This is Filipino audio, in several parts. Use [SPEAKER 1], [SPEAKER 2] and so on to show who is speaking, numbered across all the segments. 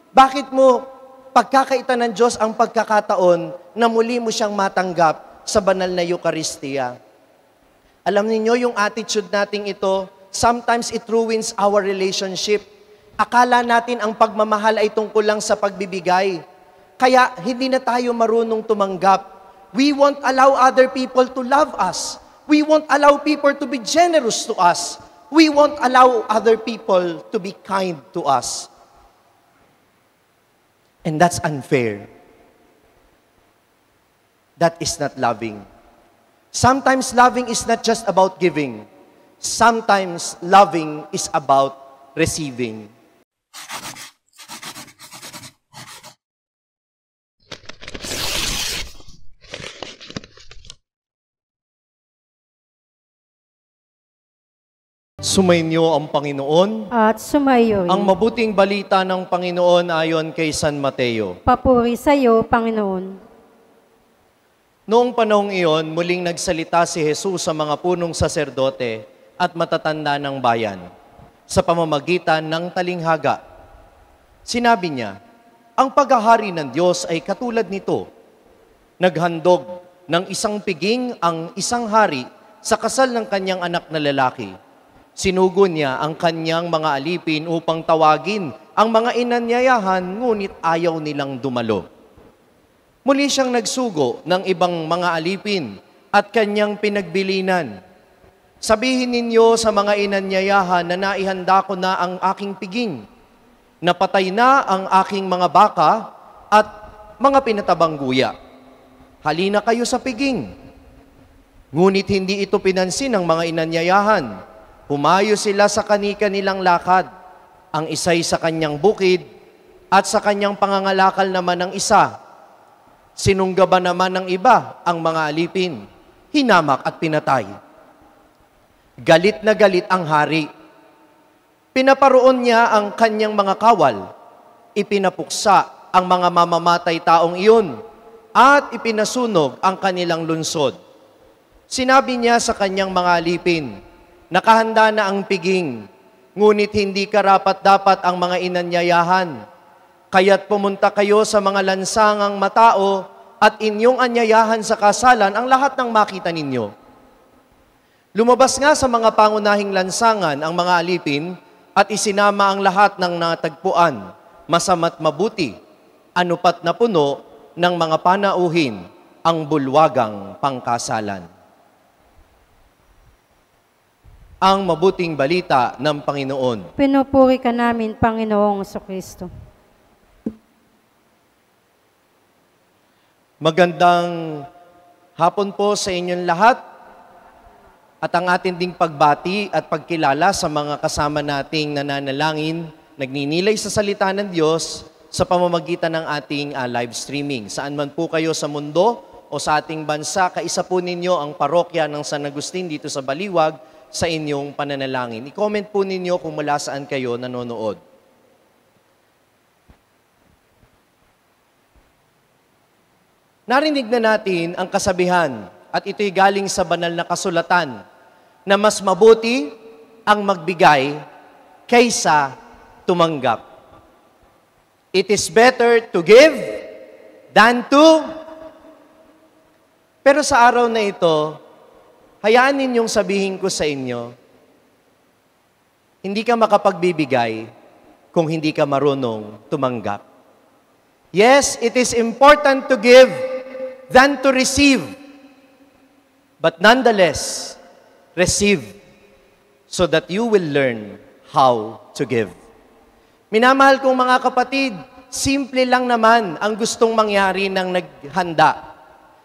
[SPEAKER 1] Bakit mo pagkakaitan ng Diyos ang pagkakataon na muli mo siyang matanggap sa banal na Eucharistia? Alam niyo yung attitude nating ito, sometimes it ruins our relationship. Akala natin ang pagmamahal ay tungkol lang sa pagbibigay. Kaya hindi na tayo marunong tumanggap. We won't allow other people to love us. We won't allow people to be generous to us. We won't allow other people to be kind to us. And that's unfair. That is not loving. Sometimes loving is not just about giving. Sometimes loving is about receiving. Sumainyo ang Panginoon.
[SPEAKER 2] At sumayo rin.
[SPEAKER 1] Ang mabuting balita ng Panginoon ayon kay San Mateo.
[SPEAKER 2] Papuri sa iyo, Panginoon.
[SPEAKER 1] Noong panahong iyon, muling nagsalita si Jesus sa mga punong saserdote at matatanda ng bayan sa pamamagitan ng talinghaga. Sinabi niya, ang paghahari ng Diyos ay katulad nito. Naghandog ng isang piging ang isang hari sa kasal ng kanyang anak na lalaki. Sinugo niya ang kanyang mga alipin upang tawagin ang mga inanyayahan, ngunit ayaw nilang dumalo. Muli siyang nagsugo ng ibang mga alipin at kanyang pinagbilinan. Sabihin ninyo sa mga inanyayahan na naihanda ko na ang aking piging. Napatay na ang aking mga baka at mga pinatabang guya. Halina kayo sa piging. Ngunit hindi ito pinansin ng mga inanyayahan. Humayo sila sa kani-kanilang lakad, ang isa'y sa kanyang bukid, at sa kanyang pangangalakal naman ng isa. Sinunggaban naman ng iba ang mga alipin, hinamak at pinatay. Galit na galit ang hari. Pinaparoon niya ang kanyang mga kawal, ipinapuksa ang mga mamamatay taong iyon, at ipinasunog ang kanilang lunsod. Sinabi niya sa kanyang mga alipin, nakahanda na ang piging, ngunit hindi karapat-dapat ang mga inanyayahan. Kaya't pumunta kayo sa mga lansangang matao at inyong anyayahan sa kasalan ang lahat ng makita ninyo. Lumabas nga sa mga pangunahing lansangan ang mga alipin at isinama ang lahat ng natagpuan, masama't mabuti, anupat na puno ng mga panauhin ang bulwagang pangkasalan. Ang mabuting balita ng Panginoon.
[SPEAKER 2] Pinupuri ka namin, Panginoong Jesucristo.
[SPEAKER 1] Magandang hapon po sa inyong lahat at ang ating ding pagbati at pagkilala sa mga kasama nating nananalangin, nagninilay sa salita ng Diyos sa pamamagitan ng ating live streaming. Saan man po kayo sa mundo o sa ating bansa, kaisa po ninyo ang parokya ng San Agustin dito sa Baliwag sa inyong pananalangin. I-comment po ninyo kung mula saan kayo nanonood. Narinig na natin ang kasabihan, at ito'y galing sa banal na kasulatan, na mas mabuti ang magbigay kaysa tumanggap. It is better to give than to... Pero sa araw na ito, hayaan ninyong sabihin ko sa inyo, hindi ka makapagbibigay kung hindi ka marunong tumanggap. Yes, it is important to give than to receive. But nonetheless, receive so that you will learn how to give. Minamahal kong mga kapatid, simple lang naman ang gustong mangyari ng naghanda.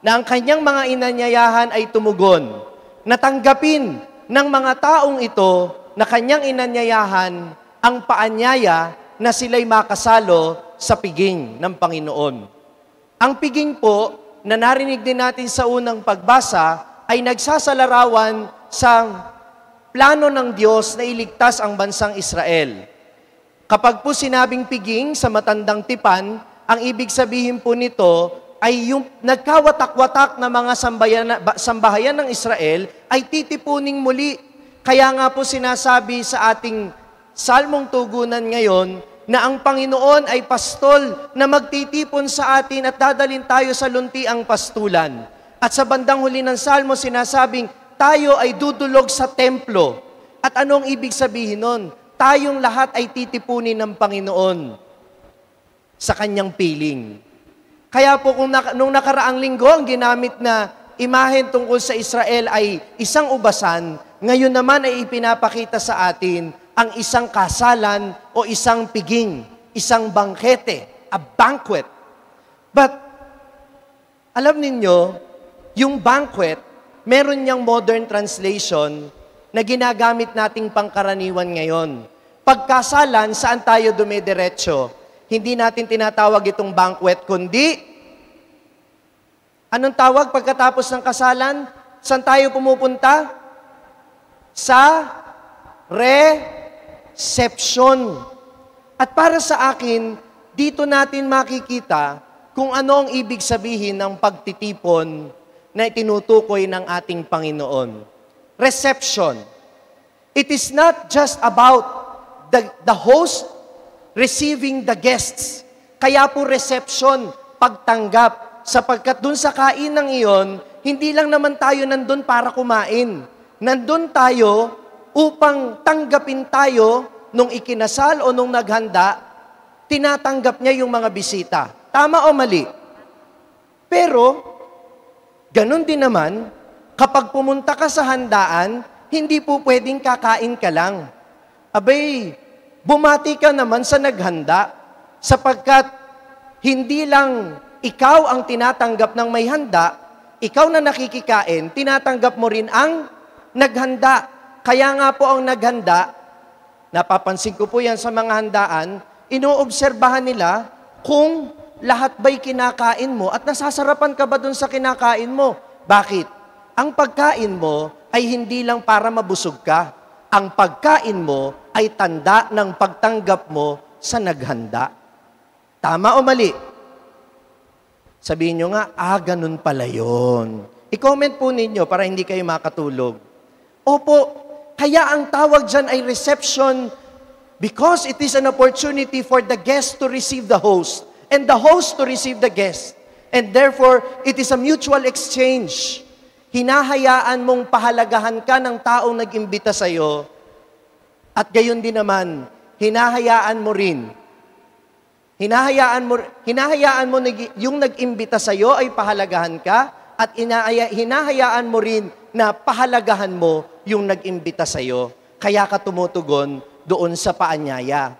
[SPEAKER 1] Na ang kanyang mga inanyayahan ay tumugon. Natanggapin ng mga taong ito na kanyang inanyayahan ang paanyaya na sila'y makasalo sa piging ng Panginoon. Ang piging po, na narinig din natin sa unang pagbasa, ay nagsasalarawan sa plano ng Diyos na iligtas ang bansang Israel. Kapag po sinabing piging sa matandang tipan, ang ibig sabihin po nito ay yung nagkawatak-watak na mga sambahayan ng Israel ay titipuning muli. Kaya nga po sinasabi sa ating salmong tugunan ngayon na ang Panginoon ay pastol na magtitipon sa atin at dadalhin tayo sa luntiang pastulan. At sa bandang huli ng Salmo, sinasabing, tayo ay dudulog sa templo. At anong ibig sabihin nun? Tayong lahat ay titipunin ng Panginoon sa kanyang piling. Kaya po nung nakaraang linggo, ang ginamit na imahen tungkol sa Israel ay isang ubasan, ngayon naman ay ipinapakita sa atin ang isang kasalan o isang piging, isang bangkete, a banquet. But, alam ninyo, yung banquet, meron niyang modern translation na ginagamit nating pangkaraniwan ngayon. Pagkasalan, saan tayo dumidiretso? Hindi natin tinatawag itong banquet, kundi, anong tawag pagkatapos ng kasalan? Saan tayo pumupunta? Sa reception. At para sa akin, dito natin makikita kung ano ang ibig sabihin ng pagtitipon na itinutukoy ng ating Panginoon. Reception. It is not just about the host receiving the guests. Kaya po reception, pagtanggap, sapagkat dun sa kainang iyon, hindi lang naman tayo nandun para kumain. Nandun tayo upang tanggapin tayo nung ikinasal o nung naghanda, tinatanggap niya yung mga bisita. Tama o mali? Pero, ganun din naman, kapag pumunta ka sa handaan, hindi po pwedeng kakain ka lang. Abay, bumati ka naman sa naghanda, sapagkat hindi lang ikaw ang tinatanggap ng may handa, ikaw na nakikikain, tinatanggap mo rin ang naghanda. Kaya nga po ang naghanda, napapansin ko po yan sa mga handaan, inoobserbahan nila kung lahat ba'y kinakain mo at nasasarapan ka ba dun sa kinakain mo. Bakit? Ang pagkain mo ay hindi lang para mabusog ka. Ang pagkain mo ay tanda ng pagtanggap mo sa naghanda. Tama o mali? Sabihin nyo nga, ganun pala yun. I-comment po ninyo para hindi kayo makatulog. Opo, kaya ang tawag dyan ay reception because it is an opportunity for the guest to receive the host and the host to receive the guest. And therefore, it is a mutual exchange. Hinahayaan mong pahalagahan ka ng taong nag-imbita sa'yo at gayon din naman, hinahayaan mo rin. Hinahayaan mo yung nag-imbita sa'yo ay pahalagahan ka at hinahayaan mo rin na pahalagahan mo yung nag-imbita sa'yo. Kaya ka tumutugon doon sa paanyaya.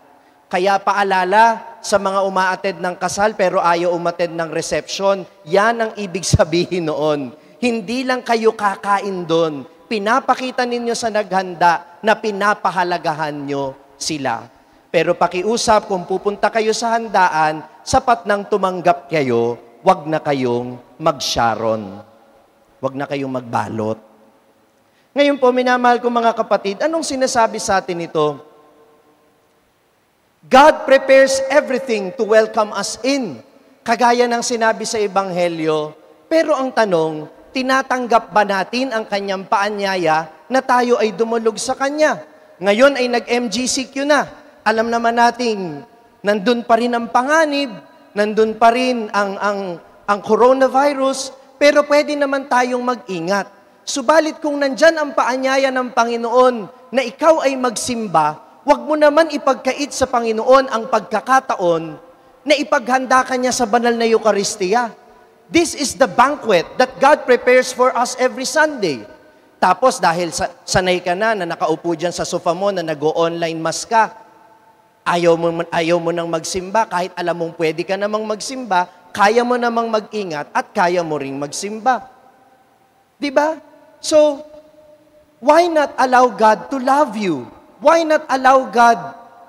[SPEAKER 1] Kaya paalala sa mga umaattend ng kasal pero ayaw umattend ng reception, yan ang ibig sabihin noon. Hindi lang kayo kakain doon. Pinapakita ninyo sa naghanda na pinapahalagahan nyo sila. Pero pakiusap, kung pupunta kayo sa handaan, sapat nang tumanggap kayo, wag na kayong mag-sharon. Wag na kayong magbalot. Ngayon po, minamahal ko mga kapatid, anong sinasabi sa atin ito? God prepares everything to welcome us in. Kagaya ng sinabi sa Ebanghelyo. Pero ang tanong, tinatanggap ba natin ang kanyang paanyaya na tayo ay dumulog sa kanya? Ngayon ay nag-MGCQ na. Alam naman nating nandun pa rin ang panganib, nandun pa rin ang coronavirus, pero pwede naman tayong mag-ingat. Subalit kung nandyan ang paanyaya ng Panginoon na ikaw ay magsimba, huwag mo naman ipagkait sa Panginoon ang pagkakataon na ipaghanda ka niya sa banal na Eucharistia. This is the banquet that God prepares for us every Sunday. Tapos dahil sanay ka na nakaupo dyan sa sofa mo na nag-o-online mass ka, ayaw mo nang magsimba, kahit alam mong pwede ka namang magsimba, kaya mo namang mag-ingat at kaya mo ring magsimba. Diba? So, why not allow God to love you? Why not allow God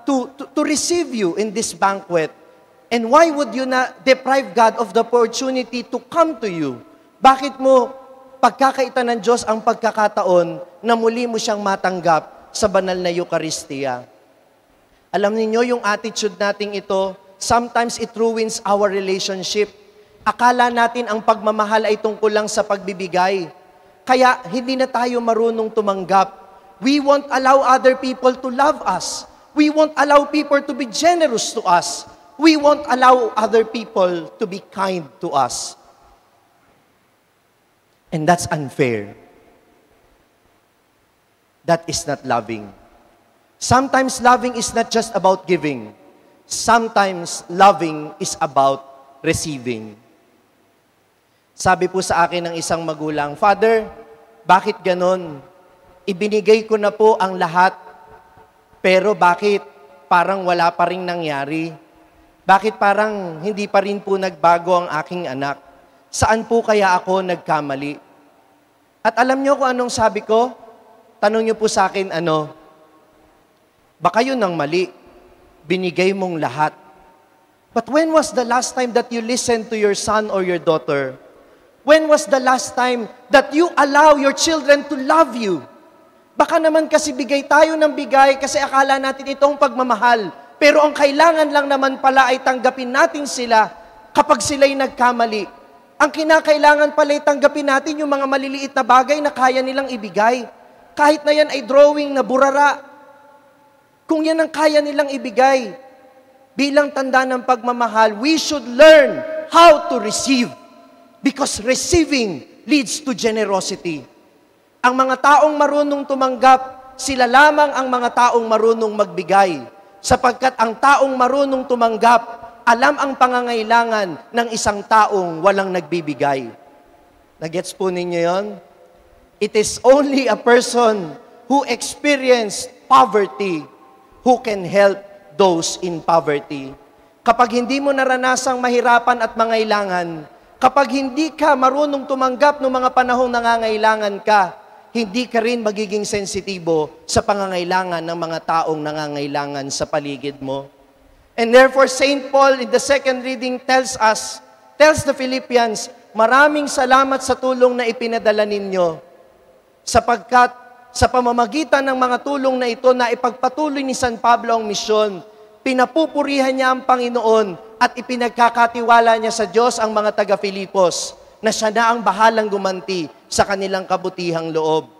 [SPEAKER 1] to receive you in this banquet? And why would you not deprive God of the opportunity to come to you? Bakit mo pagkakaitan ng Diyos ang pagkakataon na muli mo siyang matanggap sa banal na Eucharistia? Alam niyo yung attitude nating ito, sometimes it ruins our relationship. Akala natin ang pagmamahal ay tungkol lang sa pagbibigay. Kaya hindi na tayo marunong tumanggap. We won't allow other people to love us. We won't allow people to be generous to us. We won't allow other people to be kind to us. And that's unfair. That is not loving. Sometimes loving is not just about giving. Sometimes loving is about receiving. Sabi po sa akin ng isang magulang, Father, bakit ganon? Ibinigay ko na po ang lahat, pero bakit parang wala pa rin nangyari? Bakit parang hindi pa rin po nagbago ang aking anak? Saan po kaya ako nagkamali? At alam niyo kung anong sabi ko? Tanong niyo po sa akin, baka yun ang mali. Binigay mong lahat. But when was the last time that you listened to your son or your daughter? When was the last time that you allow your children to love you? Baka naman kasi bigay tayo ng bigay kasi akala natin itong pagmamahal. Pero ang kailangan lang naman pala ay tanggapin natin sila kapag sila'y nagkamali. Ang kinakailangan pala ay tanggapin natin yung mga maliliit na bagay na kaya nilang ibigay. Kahit na yan ay drawing na burara. Kung yan ang kaya nilang ibigay, bilang tanda ng pagmamahal, we should learn how to receive. Because receiving leads to generosity. Ang mga taong marunong tumanggap, sila lamang ang mga taong marunong magbigay. Sapagkat ang taong marunong tumanggap, alam ang pangangailangan ng isang taong walang nagbibigay. Nagets po ninyo yon? It is only a person who experienced poverty who can help those in poverty. Kapag hindi mo naranasang mahirapan at mangailangan, kapag hindi ka marunong tumanggap ng mga panahong nangangailangan ka, hindi ka rin magiging sensitibo sa pangangailangan ng mga taong nangangailangan sa paligid mo. And therefore, St. Paul in the second reading tells the Philippians, maraming salamat sa tulong na ipinadala ninyo, sapagkat sa pamamagitan ng mga tulong na ito na ipagpatuloy ni San Pablo ang misyon, pinapupurihan niya ang Panginoon at ipinagkakatiwala niya sa Diyos ang mga taga-Filipos na siya na ang bahalang gumanti sa kanilang kabutihang loob.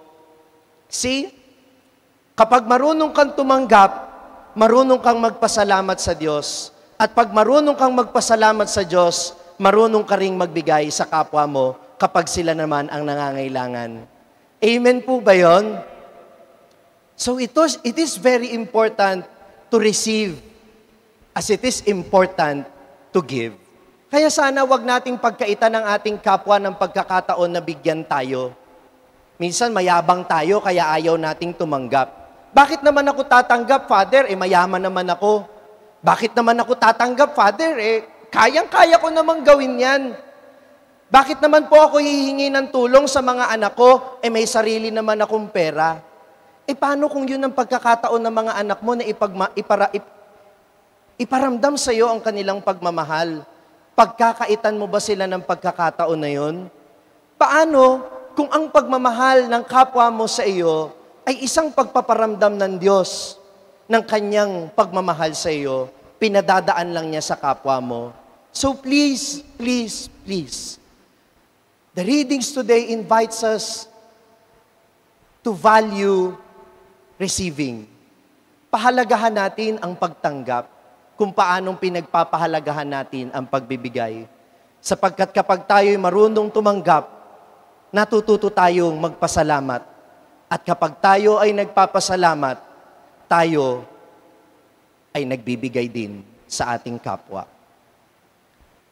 [SPEAKER 1] See? Kapag marunong kang tumanggap, marunong kang magpasalamat sa Diyos. At pag marunong kang magpasalamat sa Diyos, marunong ka ring magbigay sa kapwa mo kapag sila naman ang nangangailangan. Amen po ba yun? So it is very important to receive as it is important to give. Kaya sana wag nating pagkaitan ng ating kapwa ng pagkakataon na bigyan tayo. Minsan mayabang tayo kaya ayaw nating tumanggap. Bakit naman ako tatanggap, Father? Mayaman naman ako. Bakit naman ako tatanggap, Father? Kayang-kaya ko namang gawin yan. Bakit naman po ako hihingi ng tulong sa mga anak ko? May sarili naman akong pera. Paano kung yun ang pagkakataon ng mga anak mo na iparamdam sa iyo ang kanilang pagmamahal? Pagkakaitan mo ba sila ng pagkakataon na yun? Paano kung ang pagmamahal ng kapwa mo sa iyo ay isang pagpaparamdam ng Diyos ng kanyang pagmamahal sa iyo, pinadadaan lang niya sa kapwa mo? So please, please, please, the readings today invites us to value receiving. Pahalagahan natin ang pagtanggap kung paanong pinagpapahalagahan natin ang pagbibigay. Sapagkat kapag tayo'y marunong tumanggap, natututo tayong magpasalamat. At kapag tayo ay nagpapasalamat, tayo ay nagbibigay din sa ating kapwa.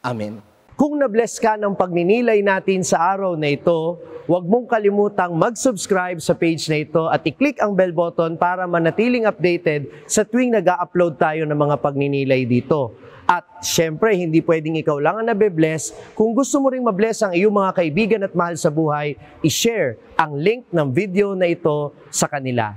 [SPEAKER 1] Amen. Kung na-bless ka ng pagninilay natin sa araw na ito, huwag mong kalimutang mag-subscribe sa page na ito at i-click ang bell button para manatiling updated sa tuwing nag-upload tayo ng mga pagninilay dito. At syempre, hindi pwedeng ikaw lang ang nabe-bless. Kung gusto mo ring ma-bless ang iyong mga kaibigan at mahal sa buhay, i-share ang link ng video na ito sa kanila.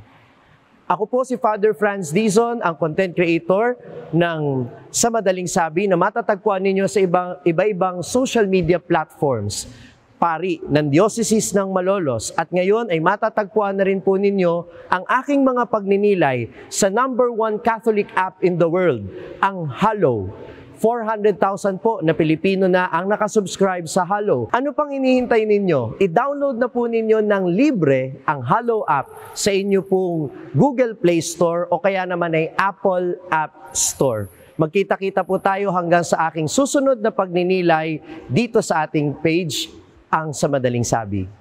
[SPEAKER 1] Ako po si Father Franz Dizon, ang content creator ng Sa Madaling Sabi na matatagpuan ninyo sa iba-ibang social media platforms. Pari ng Diocese ng Malolos at ngayon ay matatagpuan na rin po ninyo ang aking mga pagninilay sa #1 Catholic app in the world, ang Hallow.
[SPEAKER 3] 400,000 po na Pilipino na ang nakasubscribe sa Halo. Ano pang hinihintay ninyo? I-download na po ninyo ng libre ang Halo app sa inyo pong Google Play Store o kaya naman ay Apple App Store. Magkita-kita po tayo hanggang sa aking susunod na pagninilay dito sa ating page, ang Sa Madaling Sabi.